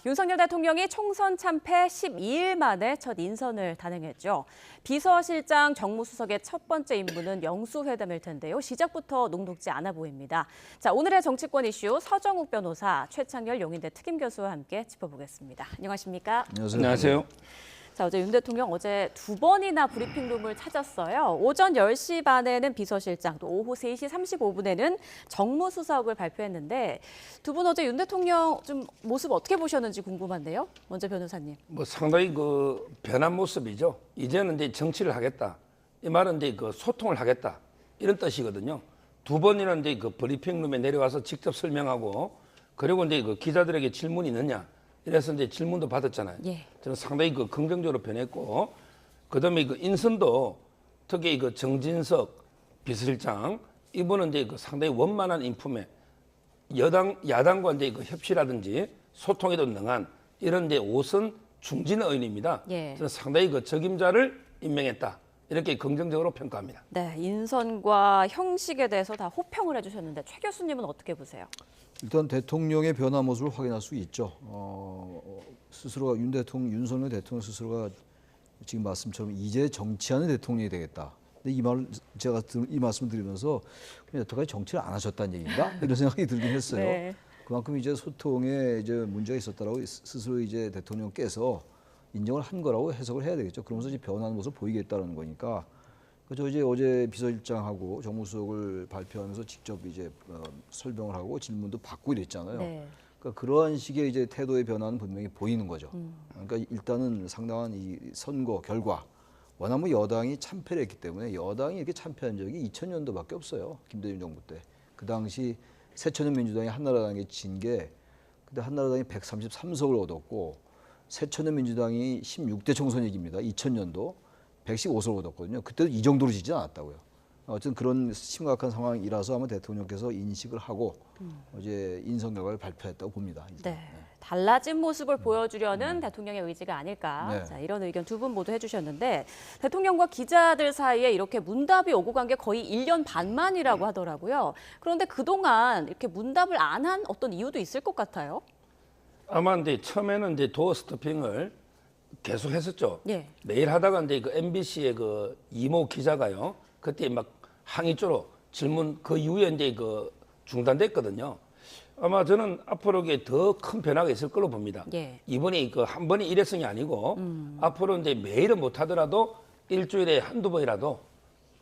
윤석열 대통령이 총선 참패 12일 만에 첫 인선을 단행했죠. 비서실장 정무수석의 첫 번째 임무는 영수회담일 텐데요. 시작부터 녹록지 않아 보입니다. 자, 오늘의 정치권 이슈 서정욱 변호사, 최창열 용인대 특임교수와 함께 짚어보겠습니다. 안녕하십니까? 안녕하세요. 자, 어제 윤 대통령 두 번이나 브리핑룸을 찾았어요. 오전 10시 반에는 비서실장, 또 오후 3시 35분에는 정무수석을 발표했는데 두 분 어제 윤 대통령 좀 모습 어떻게 보셨는지 궁금한데요. 먼저 변호사님. 상당히 변한 모습이죠. 이제는 이제 정치를 하겠다. 이 말은 이제 소통을 하겠다. 이런 뜻이거든요. 두 번이나 이제 브리핑룸에 내려와서 직접 설명하고 그리고 이제 기자들에게 질문이 있느냐. 이래서 이제 질문도 받았잖아요. 예. 저는 상당히 긍정적으로 변했고, 그다음에 인선도 특히 정진석 비서실장 이분은 이제 상당히 원만한 인품에 야당과 이제 협치라든지 소통에도 능한 이런 이제 5선 중진 의원입니다. 예. 저는 상당히 적임자를 임명했다. 이렇게 긍정적으로 평가합니다. 네, 인선과 형식에 대해서 다 호평을 해주셨는데 최 교수님은 어떻게 보세요? 일단 대통령의 변화 모습을 확인할 수 있죠. 스스로가 윤석열 대통령 스스로가 지금 말씀처럼 이제 정치하는 대통령이 되겠다. 근데 제가 이 말씀을 드리면서 여태까지 정치를 안 하셨다는 얘기인가? 이런 생각이 들긴 했어요. 네. 그만큼 이제 소통에 이제 문제가 있었다라고 스스로 이제 대통령께서 인정을 한 거라고 해석을 해야 되겠죠. 그러면서 이제 변하는 모습을 보이겠다는 거니까. 저 이제 어제 비서실장하고 정무수석을 발표하면서 직접 이제 설명을 하고 질문도 받고 이랬잖아요. 네. 그러니까 그러한 식의 이제 태도의 변화는 분명히 보이는 거죠. 그러니까 일단은 상당한 이 선거 결과 워낙 여당이 참패를 했기 때문에 여당이 이렇게 참패한 적이 2000년도밖에 없어요. 김대중 정부 때. 그 당시 새천년 민주당이 한나라당에 진 게 그때 한나라당이 133석을 얻었고 새천년 민주당이 16대 총선 얘기입니다. 2000년도 115석을 얻었거든요. 그때도 이 정도로 지지 않았다고요. 어쨌든 그런 심각한 상황이라서 아마 대통령께서 인식을 하고 어제 인선 결과를 발표했다고 봅니다. 네. 달라진 모습을 보여주려는 대통령의 의지가 아닐까. 네. 자, 이런 의견 두 분 모두 해주셨는데 대통령과 기자들 사이에 이렇게 문답이 오고 간 게 거의 1년 반 만이라고 하더라고요. 그런데 그동안 이렇게 문답을 안 한 어떤 이유도 있을 것 같아요. 아마 이제 처음에는 이제 도어 스토핑을 계속 했었죠. 예. 매일 하다가 이제 MBC의 이모 기자가요. 그때 막 항의조로 질문 그 이후에 이제 중단됐거든요. 아마 저는 앞으로 더 큰 변화가 있을 걸로 봅니다. 예. 이번에 한 번의 일회성이 아니고 앞으로 이제 매일은 못 하더라도 일주일에 한두 번이라도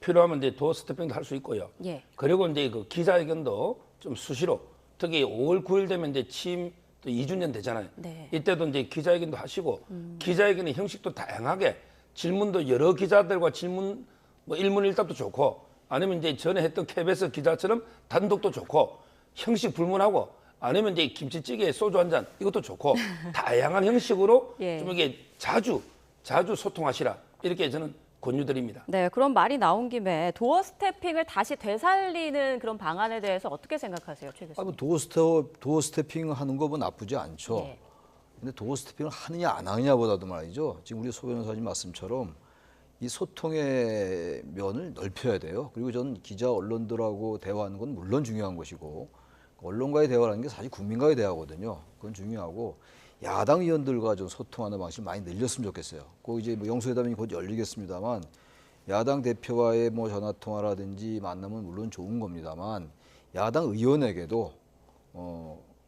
필요하면 이제 도어 스토핑도 할 수 있고요. 예. 그리고 이제 기자회견도 좀 수시로 특히 5월 9일 되면 이제 취임 또 2주년 되잖아요. 네. 이때도 이제 기자회견도 하시고 기자회견의 형식도 다양하게 질문도 여러 기자들과 질문 일문일답도 좋고 아니면 이제 전에 했던 KBS 기자처럼 단독도 좋고 형식 불문하고 아니면 이제 김치찌개에 소주 한 잔 이것도 좋고 다양한 형식으로 예. 좀 이게 자주 소통하시라 이렇게 저는 권유드립니다. 네, 그런 말이 나온 김에 도어 스태핑을 다시 되살리는 그런 방안에 대해서 어떻게 생각하세요, 최 교수님? 도어 스태핑 하는 거 뭐 나쁘지 않죠. 예. 근데 도어 스태핑을 하느냐 안 하느냐보다도 말이죠. 지금 우리 소 변호사님 말씀처럼 이 소통의 면을 넓혀야 돼요. 그리고 저는 기자 언론들하고 대화하는 건 물론 중요한 것이고 언론과의 대화라는 게 사실 국민과의 대화거든요. 그건 중요하고 야당 의원들과 좀 소통하는 방식을 많이 늘렸으면 좋겠어요. 그 이제 영수회담이 곧 열리겠습니다만 야당 대표와의 전화 통화라든지 만나면 물론 좋은 겁니다만 야당 의원에게도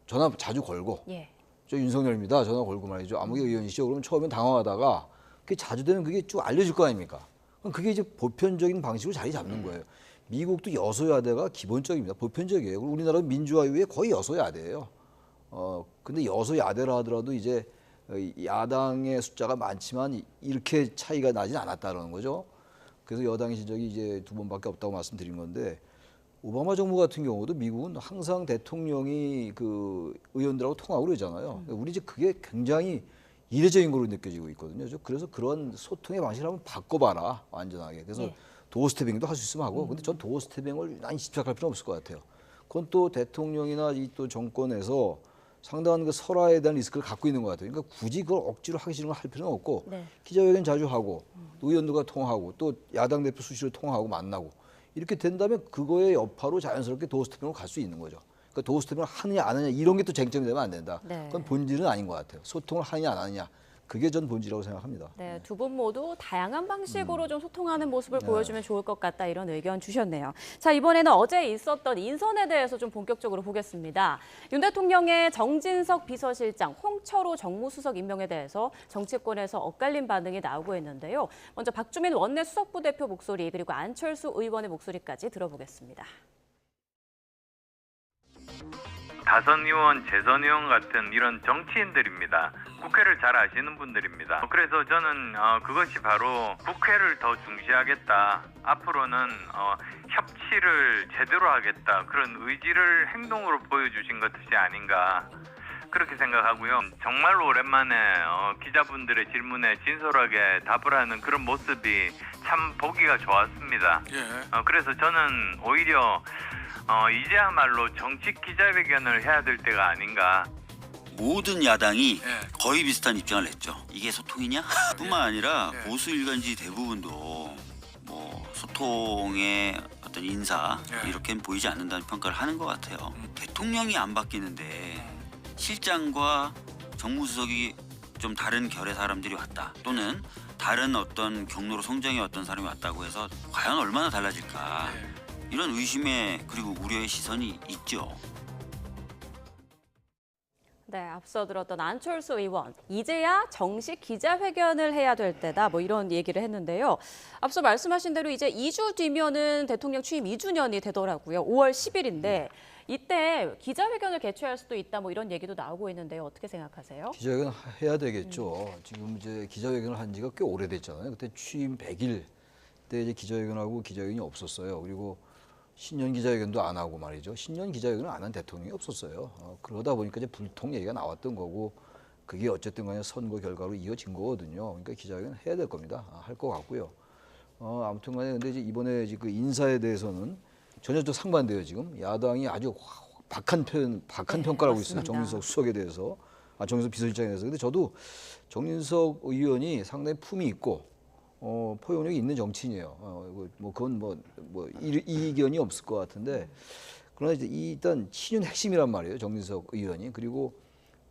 전화 자주 걸고 예. 저 윤석열입니다. 전화 걸고 말이죠. 아무개 의원이시죠. 그러면 처음엔 당황하다가 그게 자주 되면 그게 쭉 알려질 거 아닙니까? 그럼 그게 이제 보편적인 방식으로 자리 잡는 거예요. 미국도 여소야대가 기본적입니다. 보편적이에요. 그리고 우리나라는 민주화 이후에 거의 여소야대예요. 근데 여소야대라 하더라도 이제 야당의 숫자가 많지만 이렇게 차이가 나진 않았다는 거죠. 그래서 여당의 진적이 이제 2번밖에 없다고 말씀드린 건데 오바마 정부 같은 경우도 미국은 항상 대통령이 의원들하고 통하고 그러잖아요. 우리 이제 그게 굉장히 이례적인 걸로 느껴지고 있거든요. 그래서 그런 소통의 방식을 한번 바꿔봐라, 완전하게. 그래서 예. 도어 스태핑도 할 수 있으면 하고, 근데 전 도어 스태핑을 많이 집착할 필요는 없을 것 같아요. 그건 또 대통령이나 이 또 정권에서 상당한 설화에 대한 리스크를 갖고 있는 것 같아요. 그러니까 굳이 그걸 억지로 하기 싫은 걸 할 필요는 없고, 네. 기자회견 자주 하고, 또 의원들과 통화하고, 또 야당 대표 수시로 통화하고 만나고, 이렇게 된다면 그거의 여파로 자연스럽게 도어 스태핑으로 갈 수 있는 거죠. 그러니까 도스태핑을 하느냐 안 하느냐 이런 게 또 쟁점이 되면 안 된다. 네. 그건 본질은 아닌 것 같아요. 소통을 하느냐 안 하느냐 그게 전 본질이라고 생각합니다. 네, 두 분 모두 다양한 방식으로 좀 소통하는 모습을 보여주면 좋을 것 같다 이런 의견 주셨네요. 자, 이번에는 어제 있었던 인선에 대해서 좀 본격적으로 보겠습니다. 윤 대통령의 정진석 비서실장, 홍철호 정무수석 임명에 대해서 정치권에서 엇갈린 반응이 나오고 있는데요. 먼저 박주민 원내 수석부 대표 목소리 그리고 안철수 의원의 목소리까지 들어보겠습니다. 다선 의원, 재선 의원 같은 이런 정치인들입니다. 국회를 잘 아시는 분들입니다. 그래서 저는 그것이 바로 국회를 더 중시하겠다. 앞으로는 협치를 제대로 하겠다. 그런 의지를 행동으로 보여주신 것이 아닌가. 그렇게 생각하고요. 정말 오랜만에 기자분들의 질문에 진솔하게 답을 하는 그런 모습이 참 보기가 좋았습니다. 그래서 저는 오히려 이제야말로 정식 기자회견을 해야 될 때가 아닌가. 모든 야당이 거의 비슷한 입장을 냈죠. 이게 소통이냐? 뿐만 아니라 보수 일간지 대부분도 뭐 소통의 어떤 인사 이렇게는 보이지 않는다는 평가를 하는 것 같아요. 대통령이 안 바뀌는데 실장과 정무수석이 좀 다른 결의 사람들이 왔다. 또는 다른 어떤 경로로 성장해 왔던 사람이 왔다고 해서 과연 얼마나 달라질까. 이런 의심의 그리고 우려의 시선이 있죠. 네, 앞서 들었던 안철수 의원, 이제야 정식 기자회견을 해야 될 때다, 뭐 이런 얘기를 했는데요. 앞서 말씀하신 대로 이제 2주 뒤면은 대통령 취임 2주년이 되더라고요. 5월 10일인데 이때 기자회견을 개최할 수도 있다, 뭐 이런 얘기도 나오고 있는데요. 어떻게 생각하세요? 기자회견 해야 되겠죠. 지금 이제 기자회견을 한 지가 꽤 오래됐잖아요. 그때 취임 100일 때 이제 기자회견하고 기자회견이 없었어요. 그리고 신년 기자회견도 안 하고 말이죠. 신년 기자회견을 안 한 대통령이 없었어요. 그러다 보니까 이제 불통 얘기가 나왔던 거고 그게 어쨌든 간에 선거 결과로 이어진 거거든요. 그러니까 기자회견 해야 될 겁니다. 할 것 같고요. 아무튼 간에 근데 이제 이번에 그 인사에 대해서는 전혀 또 상반돼요. 지금 야당이 아주 박한 평가를 하고 있어요. 맞습니다. 정진석 수석에 대해서, 정진석 비서실장에 대해서. 근데 저도 정진석 의원이 상당히 품이 있고 포용력이 있는 정치인이에요. 그건 이견이 없을 것 같은데, 그러나 이제 일단 친윤 핵심이란 말이에요. 정진석 의원이. 그리고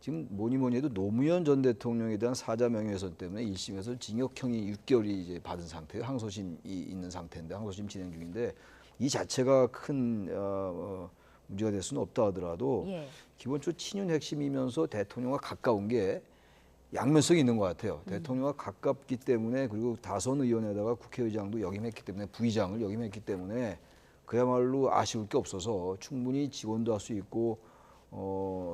지금 뭐니 해도 노무현 전 대통령에 대한 사자 명예훼손 때문에 1심에서 징역형이 6개월이 이제 받은 상태예요. 항소심이 있는 상태인데, 항소심 진행 중인데 이 자체가 큰 문제가 될 수는 없다 하더라도 기본적으로 친윤 핵심이면서 대통령과 가까운 게 양면성이 있는 것 같아요. 대통령과 가깝기 때문에, 그리고 다선 의원에다가 국회의장도 역임했기 때문에, 부의장을 역임했기 때문에 그야말로 아쉬울 게 없어서 충분히 지원도 할 수 있고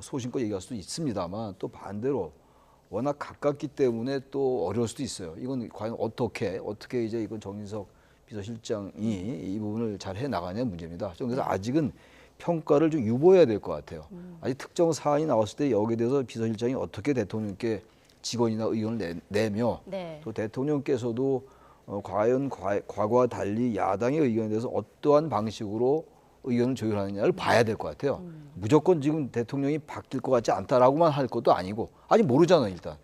소신껏 얘기할 수도 있습니다만, 또 반대로 워낙 가깝기 때문에 또 어려울 수도 있어요. 이건 과연 어떻게 이제 이건 정진석 비서실장이 이 부분을 잘 해 나가냐 문제입니다. 그래서 아직은 평가를 좀 유보해야 될 것 같아요. 아직 특정 사안이 나왔을 때 여기에 대해서 비서실장이 어떻게 대통령께 직원이나 의견을 내며 또 대통령께서도 과연 과거와 달리 야당의 의견에 대해서 어떠한 방식으로 의견을 조율하느냐를 봐야 될 것 같아요. 무조건 지금 대통령이 바뀔 것 같지 않다라고만 할 것도 아니고, 아직 모르잖아요. 일단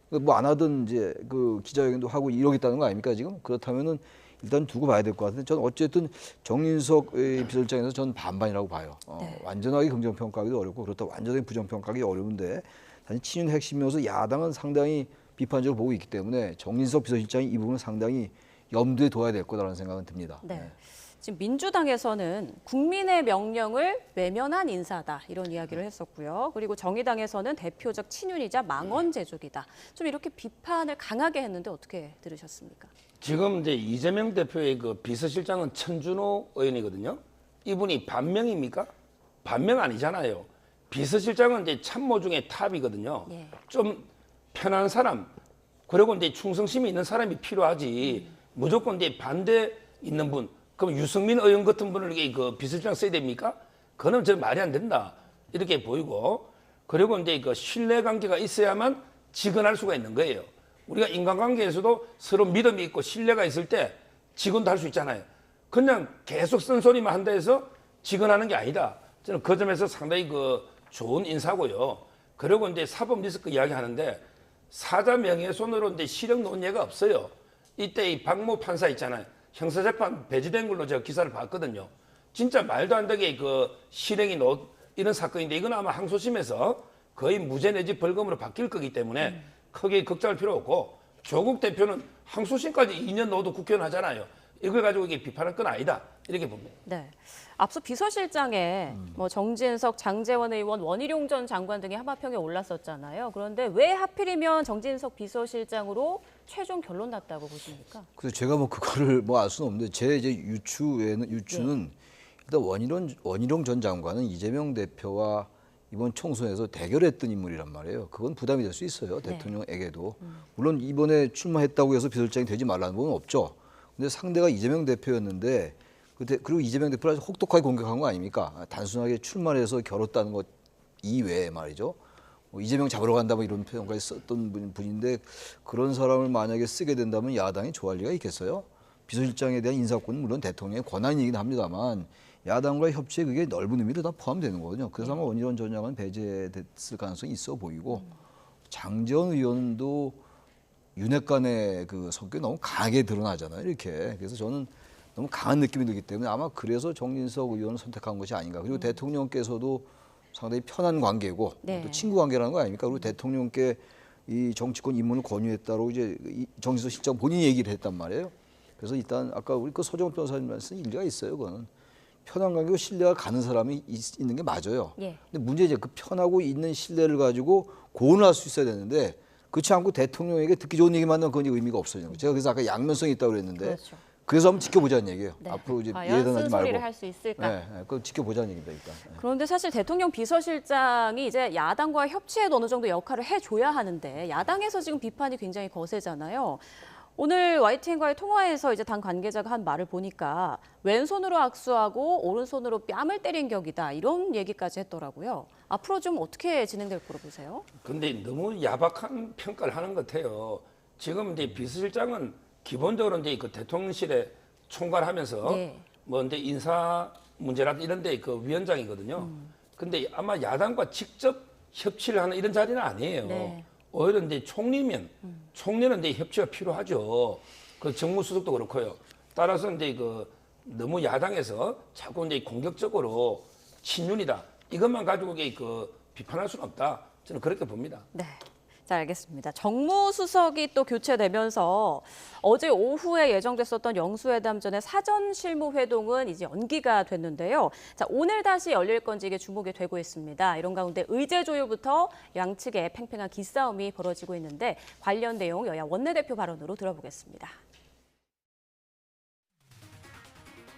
뭐 안 하든 이제 그 기자회견도 하고 이러겠다는 거 아닙니까 지금? 그렇다면은 일단 두고 봐야 될 것 같은데, 저는 어쨌든 정진석 비서실장에서 저는 반반이라고 봐요. 완전하게 긍정평가하기도 어렵고, 그렇다고 완전하게 부정평가하기 어려운데, 사실 친윤 핵심이면서 야당은 상당히 비판적으로 보고 있기 때문에 정진석 비서실장이 이 부분을 상당히 염두에 둬야 될 거다라는 생각은 듭니다. 네. 지금 민주당에서는 국민의 명령을 외면한 인사다 이런 이야기를 했었고요. 그리고 정의당에서는 대표적 친윤이자 망언 제조기다. 좀 이렇게 비판을 강하게 했는데 어떻게 들으셨습니까? 지금 이제 이재명 대표의 그 비서실장은 천준호 의원이거든요. 이분이 반명입니까? 반명 아니잖아요. 비서실장은 이제 참모 중에 탑이거든요. 좀 편한 사람, 그리고 이제 충성심이 있는 사람이 필요하지. 무조건 이제 반대 있는 분, 그럼 유승민 의원 같은 분을 그 비서실장 써야 됩니까? 그거는 저 말이 안 된다. 이렇게 보이고, 그리고 이제 그 신뢰관계가 있어야만 직언할 수가 있는 거예요. 우리가 인간관계에서도 서로 믿음이 있고 신뢰가 있을 때 직언도 할 수 있잖아요. 그냥 계속 쓴소리만 한다 해서 직언하는 게 아니다. 저는 그 점에서 상당히 그 좋은 인사고요. 그리고 이제 사법 리스크 이야기 하는데, 사자 명예훼손으로 이제 실형 논예가 없어요. 이때 이 박모 판사 있잖아요. 형사재판 배제된 걸로 제가 기사를 봤거든요. 진짜 말도 안 되게 그 실형이 이런 사건인데 이건 아마 항소심에서 거의 무죄 내지 벌금으로 바뀔 거기 때문에 크게 걱정할 필요 없고 조국 대표는 항소심까지 2년 넣어도 국회의원 하잖아요. 이걸 가지고 이게 비판할 건 아니다. 이렇게 봅니다. 네. 앞서 비서실장에 뭐 정진석, 장제원 의원, 원희룡 전 장관 등이 하마평에 올랐었잖아요. 그런데 왜 하필이면 정진석 비서실장으로 최종 결론 났다고 보십니까? 그래서 제가 뭐 그거를 뭐 알 수는 없는데 제 이제 유추는 일단 원희룡 전 장관은 이재명 대표와 이번 총선에서 대결했던 인물이란 말이에요. 그건 부담이 될 수 있어요. 대통령에게도. 물론 이번에 출마했다고 해서 비서실장이 되지 말라는 건 없죠. 근데 상대가 이재명 대표였는데 그리고 이재명 대표를 아주 혹독하게 공격한 거 아닙니까? 단순하게 출마를 해서 겨뤘다는 것 이외에 말이죠. 뭐 이재명 잡으러 간다 뭐 이런 표현까지 썼던 분인데 그런 사람을 만약에 쓰게 된다면 야당이 좋아할 리가 있겠어요? 비서실장에 대한 인사권은 물론 대통령의 권한이긴 합니다만 야당과의 협치에 그게 넓은 의미로 다 포함되는 거거든요. 그래서 아마 원희룡 전 장관은 배제됐을 가능성이 있어 보이고 장제원 의원도 윤핵 간의 그 성격이 너무 강하게 드러나잖아요. 이렇게. 그래서 저는 너무 강한 느낌이 들기 때문에 아마 그래서 정진석 의원을 선택한 것이 아닌가. 그리고 대통령께서도 상당히 편한 관계고 또 친구 관계라는 거 아닙니까? 그리고 대통령께 이 정치권 입문을 권유했다고 이제 정진석 실장 본인이 얘기를 했단 말이에요. 그래서 일단 아까 우리 그 서정훈 변호사님 말씀 일리가 있어요. 그거는 편한 관계고 신뢰가 가는 사람이 있는 게 맞아요. 근데 문제 이제 그 편하고 있는 신뢰를 가지고 고언을 할 수 있어야 되는데 그렇지 않고 대통령에게 듣기 좋은 얘기만 하면 그건 의미가 없어지는 거예요. 제가 그래서 아까 양면성이 있다고 그랬는데 그렇죠. 그래서 한번 지켜보자는 얘기예요. 앞으로 이제 예단하지 쓴소리를 말고. 할 수 있을까? 그거 지켜보자는 얘기입니다. 일단. 그런데 사실 대통령 비서실장이 이제 야당과 협치에도 어느 정도 역할을 해줘야 하는데 야당에서 지금 비판이 굉장히 거세잖아요. 오늘 YTN과의 통화에서 이제 당 관계자가 한 말을 보니까 왼손으로 악수하고 오른손으로 뺨을 때린 격이다 이런 얘기까지 했더라고요. 앞으로 좀 어떻게 진행될 거로 보세요? 근데 너무 야박한 평가를 하는 것 같아요. 지금 이제 비서실장은 기본적으로 이제 그 대통령실에 총괄하면서 뭐 이제 인사 문제라든지 이런 데 그 위원장이거든요. 근데 아마 야당과 직접 협치를 하는 이런 자리는 아니에요. 오히려 이제 총리면 총리는 이제 협치가 필요하죠. 그 정무수석도 그렇고요. 따라서 이제 그 너무 야당에서 자꾸 이제 공격적으로 친윤이다 이것만 가지고 그 비판할 수는 없다. 저는 그렇게 봅니다. 네. 자, 알겠습니다. 정무수석이 또 교체되면서 어제 오후에 예정됐었던 영수회담 전에 사전 실무 회동은 이제 연기가 됐는데요. 자, 오늘 다시 열릴 건지 이게 주목이 되고 있습니다. 이런 가운데 의제 조율부터 양측의 팽팽한 기싸움이 벌어지고 있는데 관련 내용 여야 원내대표 발언으로 들어보겠습니다.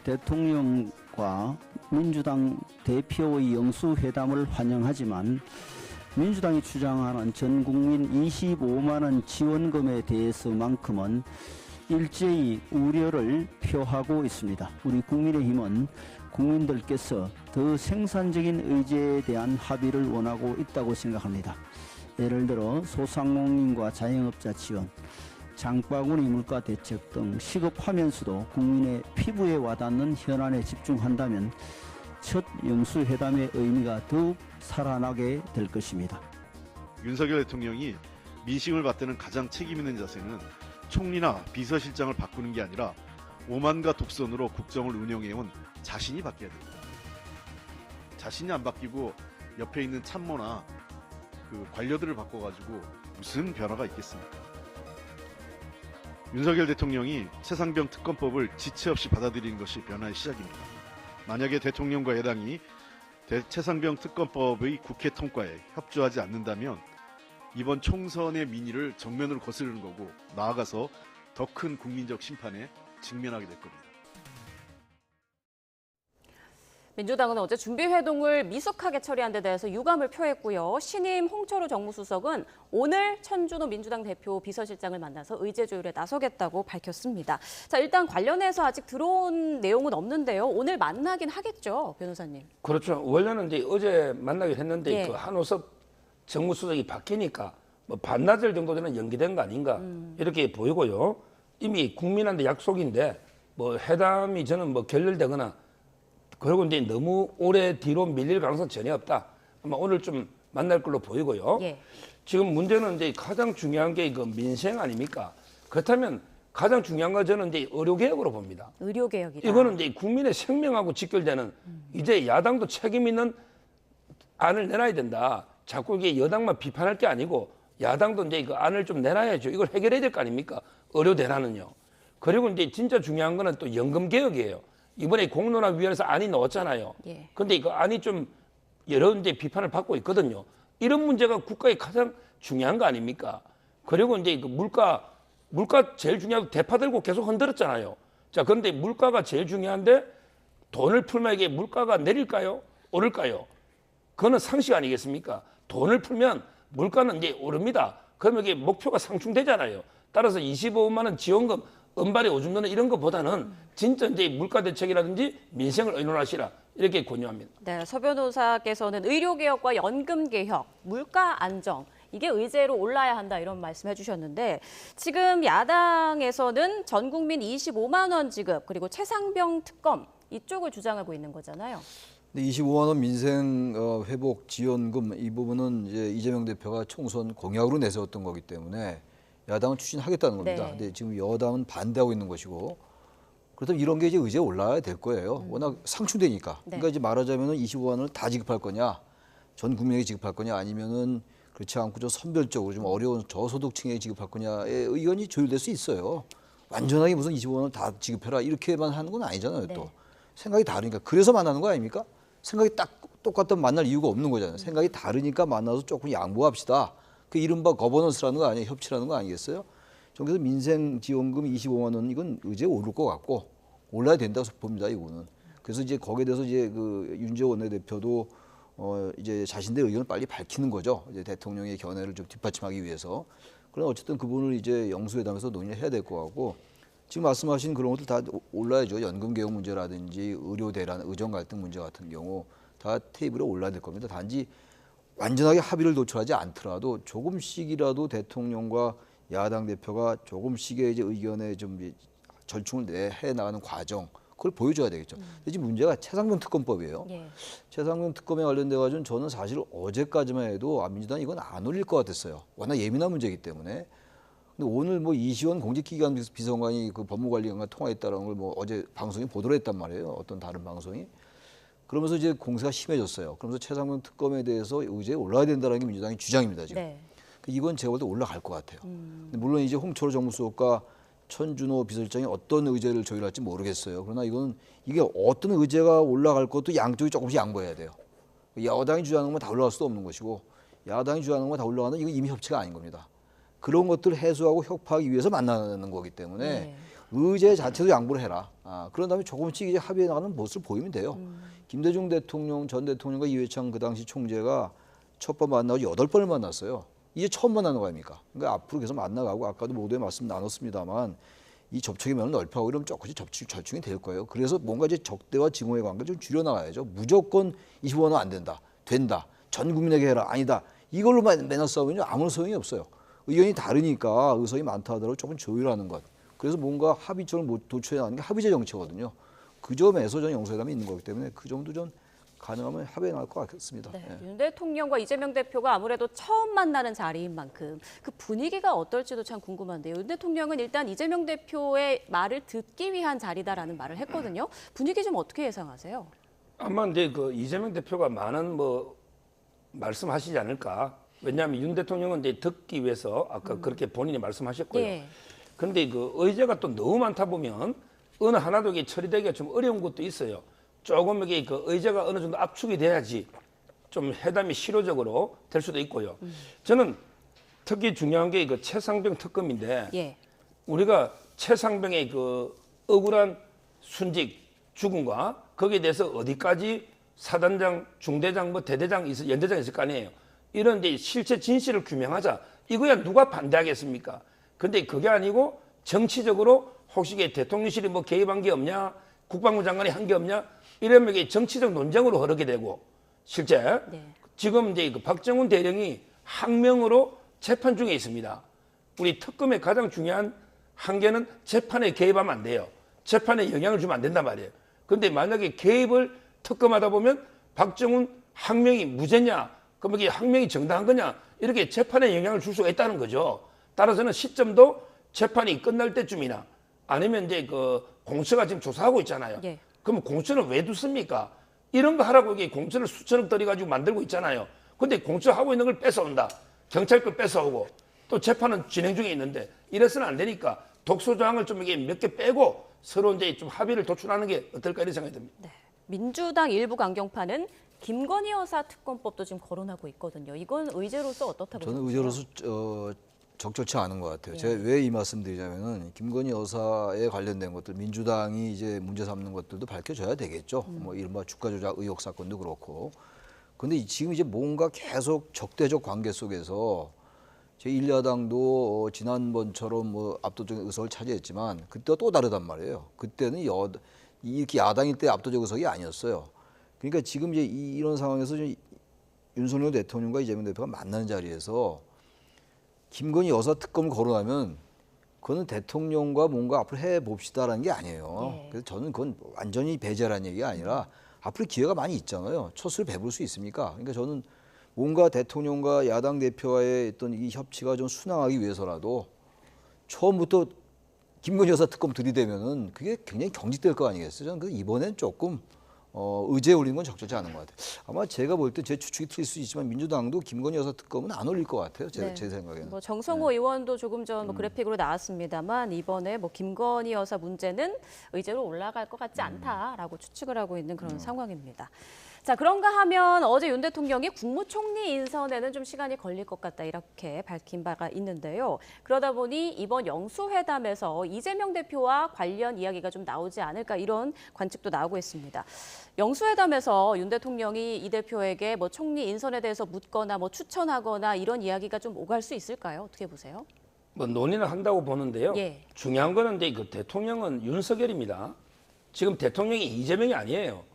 대통령과 민주당 대표의 영수회담을 환영하지만 민주당이 주장하는 전 국민 25만 원 지원금에 대해서만큼은 일제히 우려를 표하고 있습니다. 우리 국민의힘은 국민들께서 더 생산적인 의제에 대한 합의를 원하고 있다고 생각합니다. 예를 들어 소상공인과 자영업자 지원, 장바구니 물가 대책 등 시급하면서도 국민의 피부에 와닿는 현안에 집중한다면 첫 영수회담의 의미가 더욱 살아나게 될 것입니다. 윤석열 대통령이 민심을 받드는 가장 책임 있는 자세는 총리나 비서실장을 바꾸는 게 아니라 오만과 독선으로 국정을 운영해온 자신이 바뀌어야 됩니다. 자신이 안 바뀌고 옆에 있는 참모나 그 관료들을 바꿔가지고 무슨 변화가 있겠습니까? 윤석열 대통령이 최상병 특검법을 지체 없이 받아들이는 것이 변화의 시작입니다. 만약에 대통령과 여당이 최상병 특검법의 국회 통과에 협조하지 않는다면 이번 총선의 민의를 정면으로 거스르는 거고 나아가서 더 큰 국민적 심판에 직면하게 될 겁니다. 민주당은 어제 준비회동을 미숙하게 처리한 데 대해서 유감을 표했고요. 신임 홍철호 정무수석은 오늘 천준호 민주당 대표 비서실장을 만나서 의제 조율에 나서겠다고 밝혔습니다. 자, 일단 관련해서 아직 들어온 내용은 없는데요. 오늘 만나긴 하겠죠, 변호사님. 그렇죠. 원래는 이제 어제 만나기로 했는데 그 한호섭 정무수석이 바뀌니까 뭐 반나절 정도 되는 연기된 거 아닌가 이렇게 보이고요. 이미 국민한테 약속인데 뭐 회담이 저는 뭐 결렬되거나 그리고 이제 너무 오래 뒤로 밀릴 가능성 전혀 없다. 아마 오늘 좀 만날 걸로 보이고요. 지금 문제는 이제 가장 중요한 게 그 민생 아닙니까? 그렇다면 가장 중요한 건 저는 이제 의료개혁으로 봅니다. 의료개혁이다. 이거는 이제 국민의 생명하고 직결되는 이제 야당도 책임 있는 안을 내놔야 된다. 자꾸 이게 여당만 비판할 게 아니고 야당도 이제 그 안을 좀 내놔야죠. 이걸 해결해야 될 거 아닙니까? 의료 대란은요. 그리고 이제 진짜 중요한 거는 또 연금 개혁이에요. 이번에 공론화위원회에서 안이 나왔잖아요. 예. 근데 이거 안이 좀 여러 이제 비판을 받고 있거든요. 이런 문제가 국가의 가장 중요한 거 아닙니까? 그리고 이제 그 물가 제일 중요하고 대파 들고 계속 흔들었잖아요. 자, 그런데 물가가 제일 중요한데 돈을 풀면 이게 물가가 내릴까요? 오를까요? 그거는 상식 아니겠습니까? 돈을 풀면 물가는 이제 오릅니다. 그러면 이게 목표가 상충되잖아요. 따라서 25만 원 지원금, 은발에 오줌 넣는 이런 것보다는 진짜 이제 물가 대책이라든지 민생을 의논하시라 이렇게 권유합니다. 네, 서 변호사께서는 의료개혁과 연금개혁, 물가 안정, 이게 의제로 올라야 한다 이런 말씀해 주셨는데 지금 야당에서는 전 국민 25만 원 지급 그리고 최상병 특검 이쪽을 주장하고 있는 거잖아요. 근데 25만 원 민생 회복 지원금 이 부분은 이제 이재명 대표가 총선 공약으로 내세웠던 거기 때문에 야당은 추진하겠다는 겁니다. 네. 근데 지금 여당은 반대하고 있는 것이고 그렇다면 이런 게 이제 의제에 올라야 될 거예요. 워낙 상충되니까. 네. 그러니까 이제 말하자면은 25만 원을 다 지급할 거냐, 전 국민에게 지급할 거냐, 아니면은 그렇지 않고 좀 선별적으로 좀 어려운 저소득층에게 지급할 거냐의 의견이 조율될 수 있어요. 완전하게 무슨 25만 원을 다 지급해라 이렇게만 하는 건 아니잖아요. 또 네. 생각이 다르니까 그래서 만나는 거 아닙니까? 생각이 딱 똑같다면 만날 이유가 없는 거잖아요. 생각이 다르니까 만나서 조금 양보합시다. 그 이른바 거버넌스라는 거 아니에요? 협치라는 거 아니겠어요? 저는 그래서 민생지원금 25만 원 이건 의제에 오를 것 같고 올라야 된다고 봅니다. 이거는. 그래서 이제 거기에 대해서 이제 그 윤재호 원내대표도 이제 자신들의 의견을 빨리 밝히는 거죠. 이제 대통령의 견해를 좀 뒷받침하기 위해서. 그러나 어쨌든 그분을 이제 영수회담에서 논의를 해야 될 것 같고 지금 말씀하신 그런 것들 다 올라야죠. 연금 개혁 문제라든지 의료 대란, 의정 갈등 문제 같은 경우 다 테이블에 올라야 될 겁니다. 단지 완전하게 합의를 도출하지 않더라도 조금씩이라도 대통령과 야당 대표가 조금씩의 이제 의견에 좀 절충을 해 나가는 과정 그걸 보여줘야 되겠죠. 근데 지금 문제가 최상병 특검법이에요. 예. 최상병 특검에 관련돼 가지고 저는 사실 어제까지만 해도 민주당 이건 안 올릴 것 같았어요. 워낙 예민한 문제이기 때문에. 근데 오늘 뭐 이시원 공직기관 비서관이 그 법무관리관과 통화했다는 걸 뭐 어제 방송에 보도를 했단 말이에요. 어떤 다른 방송이. 그러면서 이제 공세가 심해졌어요. 그러면서 최상병 특검에 대해서 의제에 올라야 된다는 게 민주당의 주장입니다. 지금. 네. 이건 제가 볼 때 올라갈 것 같아요. 근데 물론 이제 홍철호 정무수석과 천준호 비서실장이 어떤 의제를 조율할지 모르겠어요. 그러나 이게 어떤 의제가 올라갈 것도 양쪽이 조금씩 양보해야 돼요. 여당이 주장하는 건 다 올라갈 수도 없는 것이고 야당이 주장하는 건 다 올라가는 이건 이미 협치가 아닌 겁니다. 그런 것들을 해소하고 협파하기 위해서 만나는 거기 때문에 네. 의제 자체도 양보를 해라. 그런 다음에 조금씩 이제 합의해 나가는 모습을 보이면 돼요. 김대중 대통령, 전 대통령과 이회창 그 당시 총재가 첫 번 만나고 8번을 만났어요. 이제 처음 만나는 거 아닙니까? 그러니까 앞으로 계속 만나가고 아까도 모두의 말씀 나눴습니다만 이 접촉의 면을 넓혀가고 이러면 조금씩 절충이 될 거예요. 그래서 뭔가 이제 적대와 증오의 관계를 좀 줄여나가야죠. 무조건 25만 원 안 된다. 된다. 전 국민에게 해라. 아니다. 이걸로만 매너 싸우면요. 아무런 소용이 없어요. 의견이 다르니까 의석이 많다 하더라도 조금 조율하는 것. 그래서 뭔가 합의점을 못 도출해 나가는 게 합의제 정치거든요. 그 점에서 저는 영수회담이 있는 거기 때문에 그 점도 좀 가능하면 합의해 나갈 것 같습니다. 네, 예. 윤 대통령과 이재명 대표가 아무래도 처음 만나는 자리인 만큼 그 분위기가 어떨지도 참 궁금한데요. 윤 대통령은 일단 이재명 대표의 말을 듣기 위한 자리다라는 말을 했거든요. 분위기 좀 어떻게 예상하세요? 아마 이제 그 이재명 대표가 많은 뭐 말씀하시지 않을까. 왜냐하면 윤 대통령은 이제 듣기 위해서 아까 그렇게 본인이 말씀하셨고요. 예. 그런데 그 의제가 또 너무 많다 보면 어느 하나도 이게 처리되기가 좀 어려운 것도 있어요. 조금 이게 그 의제가 어느 정도 압축이 돼야지 좀 회담이 실효적으로 될 수도 있고요. 저는 특히 중요한 게 그 최상병 특검인데 예. 우리가 최상병의 그 억울한 순직 죽음과 거기에 대해서 어디까지 사단장, 중대장, 뭐 대대장, 연대장 있을 거 아니에요. 이런 이제 실체 진실을 규명하자. 이거야 누가 반대하겠습니까? 근데 그게 아니고 정치적으로 혹시 이게 대통령실이 뭐 개입한 게 없냐, 국방부 장관이 한 게 없냐, 이러면 이게 정치적 논쟁으로 흐르게 되고 실제 네. 지금 이제 그 박정훈 대령이 항명으로 재판 중에 있습니다. 우리 특검의 가장 중요한 한계는 재판에 개입하면 안 돼요. 재판에 영향을 주면 안 된단 말이에요. 그런데 만약에 개입을 특검하다 보면 박정훈 항명이 무죄냐, 그럼 이게 항명이 정당한 거냐, 이렇게 재판에 영향을 줄 수가 있다는 거죠. 따라서는 시점도 재판이 끝날 때쯤이나 아니면 이제 그 공수처가 지금 조사하고 있잖아요. 예. 그럼 공수처는 왜 두습니까? 이런 거 하라고 이게 공천을 수천억 들여가지고 만들고 있잖아요. 근데 공천하고 있는 걸 뺏어온다. 경찰 걸 뺏어오고 또 재판은 진행 중에 있는데 이래서는 안 되니까 독소 조항을 좀 이게 몇 개 빼고 서로 이제 좀 합의를 도출하는 게 어떨까 이런 생각이 듭니다. 네. 민주당 일부 강경파는 김건희 여사 특검법도 지금 거론하고 있거든요. 이건 의제로서 어떻다고 저는 보세요? 의제로서 적절치 않은 것 같아요. 예. 제가 왜 이 말씀드리냐면은 김건희 여사에 관련된 것들, 민주당이 이제 문제 삼는 것들도 밝혀져야 되겠죠. 뭐 이른바 주가 조작 의혹 사건도 그렇고. 근데 지금 이제 뭔가 계속 적대적 관계 속에서 제1야당도 지난번처럼 뭐 압도적인 의석을 차지했지만 그때와 또 다르단 말이에요. 그때는 이렇게 야당일 때 압도적 의석이 아니었어요. 그러니까 지금 이제 이런 상황에서 윤석열 대통령과 이재명 대표가 만나는 자리에서 김건희 여사 특검을 거론하면 그거는 대통령과 뭔가 앞으로 해봅시다라는 게 아니에요. 네. 그래서 저는 그건 완전히 배제라는 얘기가 아니라 앞으로 기회가 많이 있잖아요. 첫술 밟을 수 있습니까? 그러니까 저는 뭔가 대통령과 야당 대표와의 어떤 이 협치가 좀 순항하기 위해서라도 처음부터 김건희 여사 특검 들이대면은 그게 굉장히 경직될 거 아니겠어요? 저는 그 이번엔 조금 의제에 올리는 건 적절치 않은 것 같아요. 아마 제가 볼 때 제 추측이 틀릴 수 있지만 민주당도 김건희 여사 특검은 안 올릴 것 같아요. 제 생각에는. 뭐 정성호 의원도 조금 전 뭐 그래픽으로 나왔습니다만 이번에 뭐 김건희 여사 문제는 의제로 올라갈 것 같지 않다라고 추측을 하고 있는 그런 상황입니다. 자, 그런가 하면 어제 윤 대통령이 국무총리 인선에는 좀 시간이 걸릴 것 같다 이렇게 밝힌 바가 있는데요. 그러다 보니 이번 영수회담에서 이재명 대표와 관련 이야기가 좀 나오지 않을까 이런 관측도 나오고 있습니다. 영수회담에서 윤 대통령이 이 대표에게 뭐 총리 인선에 대해서 묻거나 뭐 추천하거나 이런 이야기가 좀 오갈 수 있을까요? 어떻게 보세요? 뭐 논의는 한다고 보는데요. 예. 중요한 거는 이제 그 대통령은 윤석열입니다. 지금 대통령이 이재명이 아니에요.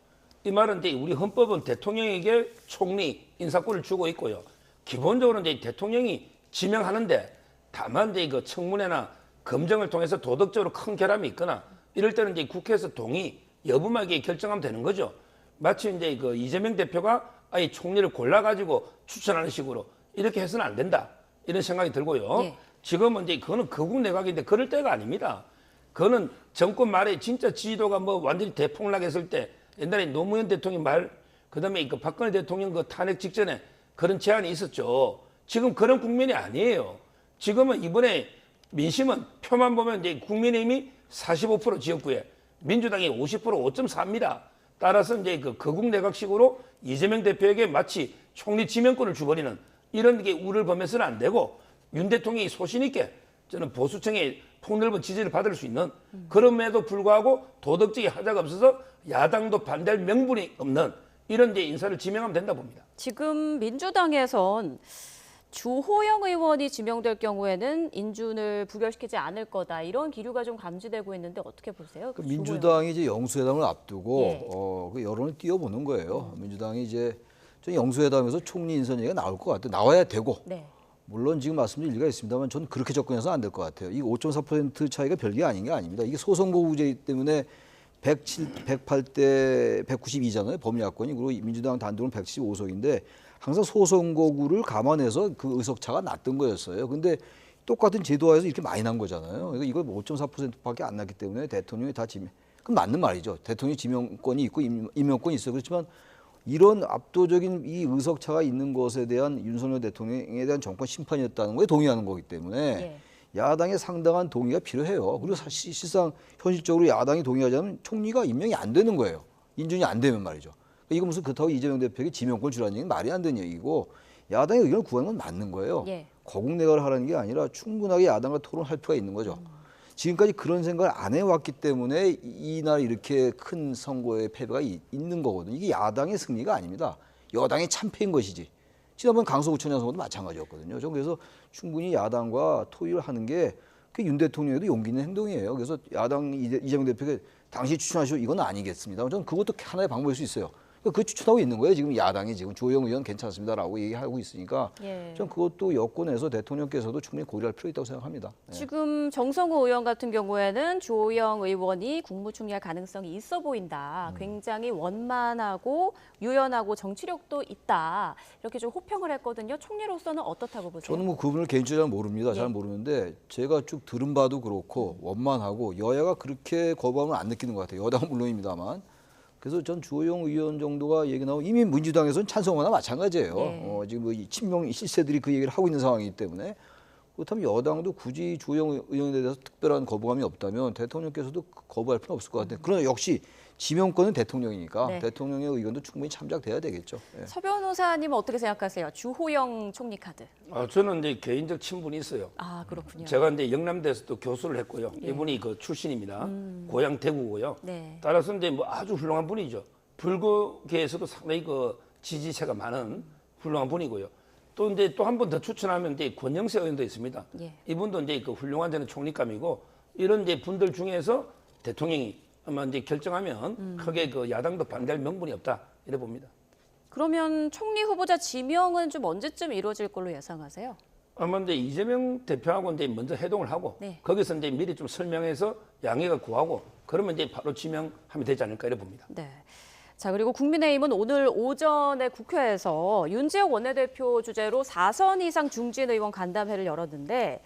이 말은 이제 우리 헌법은 대통령에게 총리 인사권을 주고 있고요. 기본적으로 이제 대통령이 지명하는데 다만 이제 그 청문회나 검증을 통해서 도덕적으로 큰 결함이 있거나 이럴 때는 이제 국회에서 동의 여부만 이게 결정하면 되는 거죠. 마치 이제 그 이재명 대표가 아예 총리를 골라가지고 추천하는 식으로 이렇게 해서는 안 된다 이런 생각이 들고요. 예. 지금은 이제 그거는 거국 내각인데 그럴 때가 아닙니다. 그거는 정권 말에 진짜 지지도가 뭐 완전히 대폭락했을 때 옛날에 노무현 대통령 말, 그다음에 그 박근혜 대통령 그 탄핵 직전에 그런 제안이 있었죠. 지금 그런 국면이 아니에요. 지금은 이번에 민심은 표만 보면 이제 국민의힘이 45% 지역구에 민주당이 50% 5.4입니다. 따라서 이제 그 거국 내각식으로 이재명 대표에게 마치 총리 지명권을 주버리는 이런 게 우를 범해서는 안 되고 윤 대통령이 소신 있게 저는 보수층의 폭넓은 지지를 받을 수 있는 그럼에도 불구하고 도덕적인 하자가 없어서 야당도 반대할 명분이 없는 이런 이제 인사를 지명하면 된다 봅니다. 지금 민주당에선 주호영 의원이 지명될 경우에는 인준을 부결시키지 않을 거다 이런 기류가 좀 감지되고 있는데 어떻게 보세요? 그 민주당이 이제 영수회담을 앞두고 예. 그 여론을 띄워보는 거예요. 민주당이 이제 저 영수회담에서 총리 인선 얘기가 나올 것 같아요. 나와야 되고. 네. 물론 지금 말씀드릴 일리가 있습니다만 저는 그렇게 접근해서는 안 될 것 같아요. 이 5.4% 차이가 별게 아닌 게 아닙니다. 이게 소선거구제 때문에 108대 192잖아요. 범야권이. 그리고 민주당 단독은 115석인데 항상 소선거구를 감안해서 그 의석차가 났던 거였어요. 근데 똑같은 제도화에서 이렇게 많이 난 거잖아요. 그러니까 이거 5.4%밖에 안 났기 때문에 대통령이 다 지명. 그럼 맞는 말이죠. 대통령이 지명권이 있고 임명권이 있어요. 그렇지만 이런 압도적인 이 의석차가 있는 것에 대한 윤석열 대통령에 대한 정권 심판이었다는 거에 동의하는 거기 때문에 예. 야당의 상당한 동의가 필요해요. 그리고 사실상 현실적으로 야당이 동의하지 않으면 총리가 임명이 안 되는 거예요. 인준이 안 되면 말이죠. 그러니까 이거 무슨 그렇다고 이재명 대표에게 지명권을 주라는 얘기는 말이 안 되는 얘기고 야당의 의견을 구하는 건 맞는 거예요. 예. 거국내각을 하라는 게 아니라 충분하게 야당과 토론할 필요가 있는 거죠. 지금까지 그런 생각을 안 해왔기 때문에 이날 이렇게 큰 선거의 패배가 있는 거거든요. 이게 야당의 승리가 아닙니다. 여당의 참패인 것이지. 지난번 강서구청장 선거도 마찬가지였거든요. 저는 그래서 충분히 야당과 토의를 하는 게 그 윤 대통령에도 용기 있는 행동이에요. 그래서 야당 이재명 대표가 당시 추천하시오 이건 아니겠습니다. 저는 그것도 하나의 방법일 수 있어요. 그 추천하고 있는 거예요. 지금 야당이 지금 주호영 의원 괜찮습니다라고 얘기하고 있으니까 예. 전 그것도 여권에서 대통령께서도 충분히 고려할 필요 있다고 생각합니다. 네. 지금 정성호 의원 같은 경우에는 주호영 의원이 국무총리할 가능성이 있어 보인다. 굉장히 원만하고 유연하고 정치력도 있다. 이렇게 좀 호평을 했거든요. 총리로서는 어떻다고 보세요? 저는 뭐 그분을 개인적으로 잘 모릅니다. 예. 잘 모르는데 제가 쭉 들은 바도 그렇고 원만하고 여야가 그렇게 거부감을 안 느끼는 것 같아요. 여당은 물론입니다만 그래서 전 주호영 의원 정도가 얘기 나오고 이미 민주당에서는 찬성하나 마찬가지예요. 네. 지금 뭐 이 친명 실세들이 그 얘기를 하고 있는 상황이기 때문에 그렇다면 여당도 굳이 주호영 의원에 대해서 특별한 거부감이 없다면 대통령께서도 거부할 필요는 없을 것 같아요. 그러나 역시 지명권은 대통령이니까 네. 대통령의 의견도 충분히 참작돼야 되겠죠. 예. 서 변호사님은 어떻게 생각하세요? 주호영 총리 카드. 저는 이제 개인적 친분이 있어요. 아, 그렇군요. 제가 이제 영남대에서도 교수를 했고요. 예. 이분이 그 출신입니다. 고향 대구고요. 네. 따라서 이제 뭐 아주 훌륭한 분이죠. 불교계에서도 상당히 그 지지세가 많은 훌륭한 분이고요. 또 이제 또 한 번 더 추천하면 이제 권영세 의원도 있습니다. 예. 이분도 이제 그 훌륭한 저는 총리감이고 이런 이제 분들 중에서 대통령이 아마 이제 결정하면 크게 그 야당도 반대할 명분이 없다 이래 봅니다. 그러면 총리 후보자 지명은 좀 언제쯤 이루어질 걸로 예상하세요? 아마 이제 이재명 대표하고 이제 먼저 회동을 하고 네. 거기서 이제 미리 좀 설명해서 양해가 구하고 그러면 이제 바로 지명하면 되지 않을까 이래 봅니다. 네. 자, 그리고 국민의힘은 오늘 오전에 국회에서 윤지혁 원내대표 주재로 4선 이상 중진 의원 간담회를 열었는데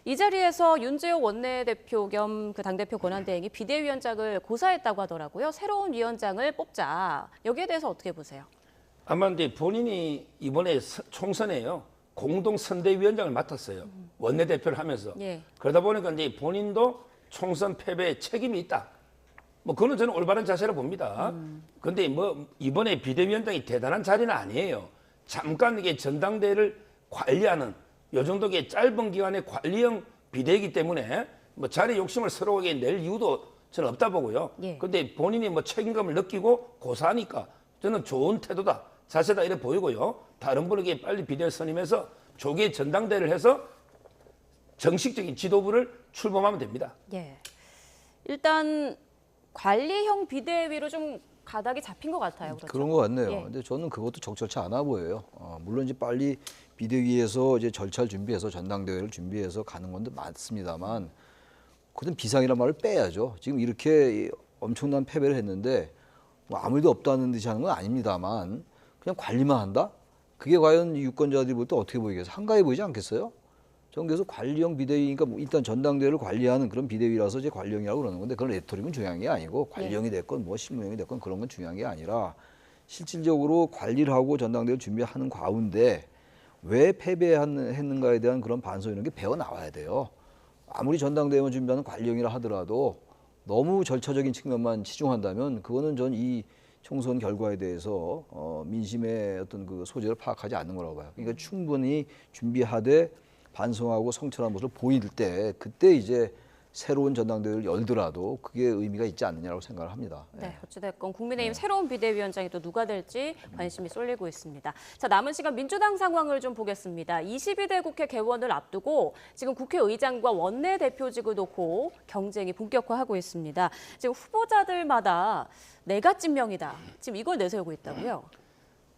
이 자리에서 윤지혁 원내대표 겸 그 당대표 권한대행이 비대위원장을 고사했다고 하더라고요. 새로운 위원장을 뽑자. 여기에 대해서 어떻게 보세요? 아마 이제 본인이 이번에 총선에요 공동 선대위원장을 맡았어요. 원내대표를 하면서 예. 그러다 보니까 이제 본인도 총선 패배에 책임이 있다. 뭐 그거는 저는 올바른 자세로 봅니다. 그런데 뭐 이번에 비대위원장이 대단한 자리는 아니에요. 잠깐 이게 전당대회를 관리하는 요 정도의 짧은 기간의 관리형 비대이기 때문에 뭐 자리 욕심을 서로에게 낼 이유도 저는 없다 보고요. 예. 그런데 본인이 뭐 책임감을 느끼고 고사하니까 저는 좋은 태도다, 자세다 이래 보이고요. 다른 분에게 빨리 비대를 선임해서 조기에 전당대회를 해서 정식적인 지도부를 출범하면 됩니다. 예. 일단 관리형 비대위로 좀 가닥이 잡힌 것 같아요. 그렇죠? 그런 것 같네요. 예. 근데 저는 그것도 적절치 않아 보여요. 물론 이제 빨리 비대위에서 이제 절차를 준비해서 전당대회를 준비해서 가는 건데 맞습니다만 그건 비상이란 말을 빼야죠. 지금 이렇게 엄청난 패배를 했는데 뭐 아무 일도 없다는 듯이 하는 건 아닙니다만 그냥 관리만 한다? 그게 과연 유권자들이 볼 때 어떻게 보이겠어요? 한가해 보이지 않겠어요? 저는 그래서 관리형 비대위니까 뭐 일단 전당대회를 관리하는 그런 비대위라서 이제 관리형이라고 그러는 건데 그건 레토릭은 중요한 게 아니고 관리형이 됐건 뭐 실무형이 됐건 그런 건 중요한 게 아니라 실질적으로 관리를 하고 전당대회를 준비하는 가운데 왜 패배했는가에 대한 그런 반성 이런 게 배워 나와야 돼요. 아무리 전당대회만 준비하는 관리형이라 하더라도 너무 절차적인 측면만 치중한다면 그거는 전 이 총선 결과에 대해서 민심의 어떤 그 소재를 파악하지 않는 거라고 봐요. 그러니까 충분히 준비하되 반성하고 성찰한 모습을 보일 때 그때 이제 새로운 전당대회를 열더라도 그게 의미가 있지 않느냐고 생각을 합니다. 네, 어찌됐건 국민의힘 새로운 비대위원장이 또 누가 될지 관심이 쏠리고 있습니다. 자, 남은 시간 민주당 상황을 좀 보겠습니다. 22대 국회 개원을 앞두고 지금 국회의장과 원내대표직을 놓고 경쟁이 본격화하고 있습니다. 지금 후보자들마다 내가 찐명이다. 지금 이걸 내세우고 있다고요?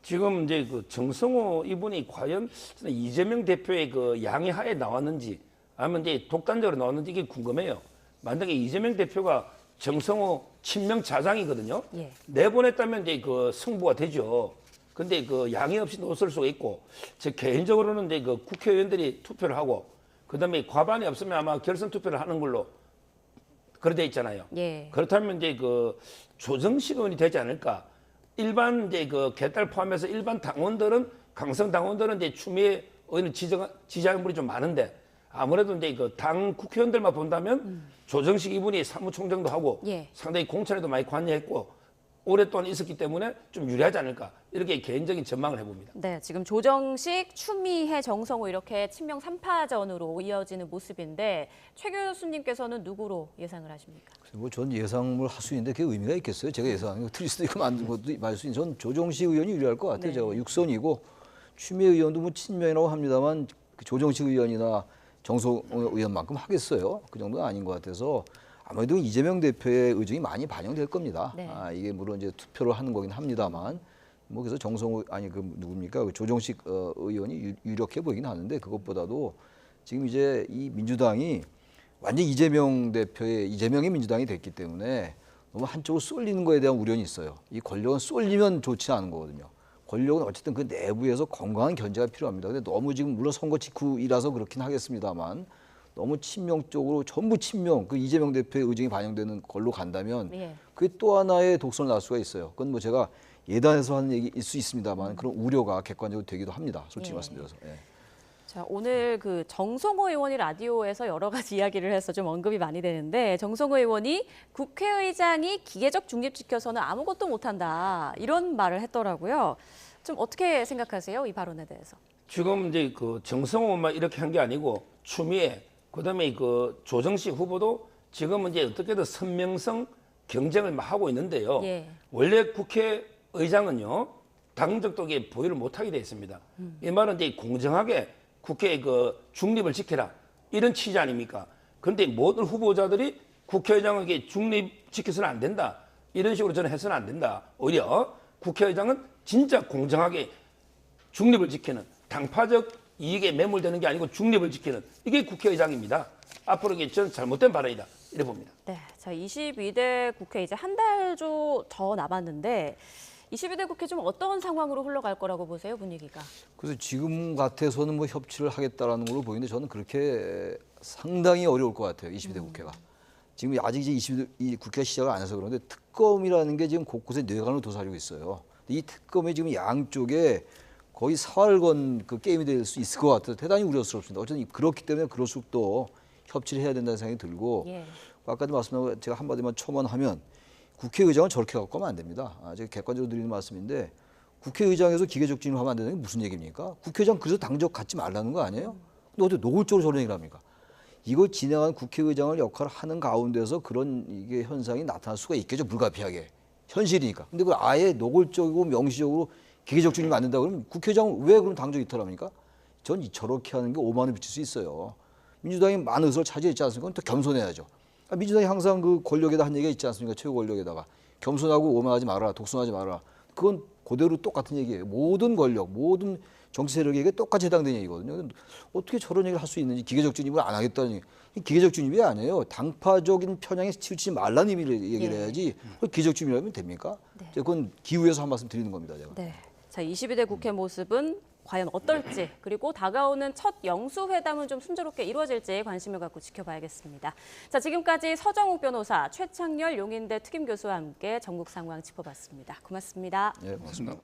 지금 이제 그 정성호 이분이 과연 이재명 대표의 그 양해하에 나왔는지 아니면 이제 독단적으로 나왔는지 이게 궁금해요. 만약에 이재명 대표가 정성호 친명 자장이거든요. 예. 내보냈다면 이제 그 승부가 되죠. 근데 그 양해 없이 놓을 수가 있고, 제 개인적으로는 이제 그 국회의원들이 투표를 하고, 그 다음에 과반이 없으면 아마 결선 투표를 하는 걸로 그렇게 돼 있잖아요. 예. 그렇다면 이제 그 조정식 의원이 되지 않을까. 일반 이제 그 개딸 포함해서 일반 당원들은 강성 당원들은 이제 추미애 의원을 지지하는 분이 좀 많은데 아무래도 이제 그 당 국회의원들만 본다면 조정식 이분이 사무총장도 하고 예. 상당히 공천에도 많이 관여했고 오랫동안 있었기 때문에 좀 유리하지 않을까 이렇게 개인적인 전망을 해봅니다. 네, 지금 조정식, 추미애, 정성호 이렇게 친명 3파전으로 이어지는 모습인데 최 교수님께서는 누구로 예상을 하십니까? 뭐 전 예상을 할 수 있는데 그게 의미가 있겠어요? 제가 예상하는 거 틀릴 수도 있고 만든 것도 맞을 수 있는. 전 조정식 의원이 유리할 것 같아요. 네. 제가 육선이고 추미애 의원도 뭐 친명이라고 합니다만 그 조정식 의원이나 정성호 의원만큼 하겠어요? 그 정도는 아닌 것 같아서 아무래도 이재명 대표의 의중이 많이 반영될 겁니다. 네. 이게 물론 이제 투표를 하는 거긴 합니다만 뭐 그래서 정성호 아니 그 누굽니까 그 조정식 의원이 유력해 보이긴 하는데 그것보다도 지금 이제 이 민주당이 완전 이재명의 민주당이 됐기 때문에 너무 한쪽으로 쏠리는 거에 대한 우려는 있어요. 이 권력은 쏠리면 좋지 않은 거거든요. 권력은 어쨌든 그 내부에서 건강한 견제가 필요합니다. 근데 너무 지금 물론 선거 직후이라서 그렇긴 하겠습니다만 너무 친명적으로 전부 친명, 그 이재명 대표의 의중이 반영되는 걸로 간다면 예. 그게 또 하나의 독선을 낳을 수가 있어요. 그건 뭐 제가 예단해서 하는 얘기일 수 있습니다만 그런 우려가 객관적으로 되기도 합니다. 솔직히 예. 말씀드려서. 예. 자, 오늘 그 정성호 의원이 라디오에서 여러 가지 이야기를 해서 좀 언급이 많이 되는데 정성호 의원이 국회의장이 기계적 중립 지켜서는 아무것도 못한다 이런 말을 했더라고요. 좀 어떻게 생각하세요? 이 발언에 대해서. 지금 이제 그 정성호만 이렇게 한 게 아니고 추미애 그다음에 그 조정식 후보도 지금은 이제 어떻게든 선명성 경쟁을 막 하고 있는데요. 예. 원래 국회의장은요 당적도 보유를 못하게 돼 있습니다. 이 말은 이제 공정하게 국회의 그 중립을 지켜라 이런 취지 아닙니까? 그런데 모든 후보자들이 국회의장에게 중립 지켜서는 안 된다 이런 식으로 저는 해서는 안 된다. 오히려 국회의장은 진짜 공정하게 중립을 지키는 당파적 이익에 매몰되는 게 아니고 중립을 지키는 이게 국회의장입니다. 앞으로 이게 저는 잘못된 발언이다 이래 봅니다. 네, 자 22대 국회 이제 한 달 더 남았는데 22대 국회 좀 어떤 상황으로 흘러갈 거라고 보세요, 분위기가? 그래서 지금 같아서는 뭐 협치를 하겠다라는 걸로 보이는데 저는 그렇게 상당히 어려울 것 같아요. 22대 국회가. 지금 아직 이제 22대 국회가 시작을 안 해서 그런데 특검이라는 게 지금 곳곳에 뇌관을 도사리고 있어요. 이 특검이 지금 양쪽에 거의 사활건 그 게임이 될 수 있을 것 같아서 대단히 우려스럽습니다. 어쨌든 그렇기 때문에 그럴수록 또 협치를 해야 된다는 생각이 들고 예. 아까도 말씀드린 제가 한마디만 첨언하면 국회의장을 저렇게 갖고 가면 안 됩니다. 제가 객관적으로 드리는 말씀인데 국회의장에서 기계적 진입하면 안 되는 게 무슨 얘기입니까? 국회의장 그래서 당적 갖지 말라는 거 아니에요? 근데 어떻게 노골적으로 저런 얘기를 합니까? 이거 진행한 국회의장을 역할을 하는 가운데서 그런 이게 현상이 나타날 수가 있겠죠. 불가피하게. 현실이니까. 근데 그걸 아예 노골적이고 명시적으로 기계적 진입이 안 된다 그러면 국회의장을 왜 그럼 당적 이탈합니까? 전 저렇게 하는 게 오만을 비칠 수 있어요. 민주당이 많은 의석을 차지했지 않습니까? 그건 또 겸손해야죠. 민주당이 항상 그 권력에다 한 얘기가 있지 않습니까? 최고 권력에다가 겸손하고 오만하지 마라, 독선하지 마라. 그건 그대로 똑같은 얘기예요. 모든 권력, 모든 정치 세력에게 똑같이 해당되는 얘기거든요. 어떻게 저런 얘기를 할 수 있는지 기계적 진입을 안 하겠다는 얘기. 기계적 진입이 아니에요. 당파적인 편향에 치우치지 말라는 의미를 얘기를 해야지. 기계적 진입이라면 됩니까? 그건 기후에서 한 말씀 드리는 겁니다. 제가. 네. 자 22대 국회 모습은 과연 어떨지 그리고 다가오는 첫 영수회담은 좀 순조롭게 이루어질지 관심을 갖고 지켜봐야겠습니다. 자 지금까지 서정욱 변호사, 최창렬 용인대 특임교수와 함께 전국 상황 짚어봤습니다. 고맙습니다. 예, 고맙습니다.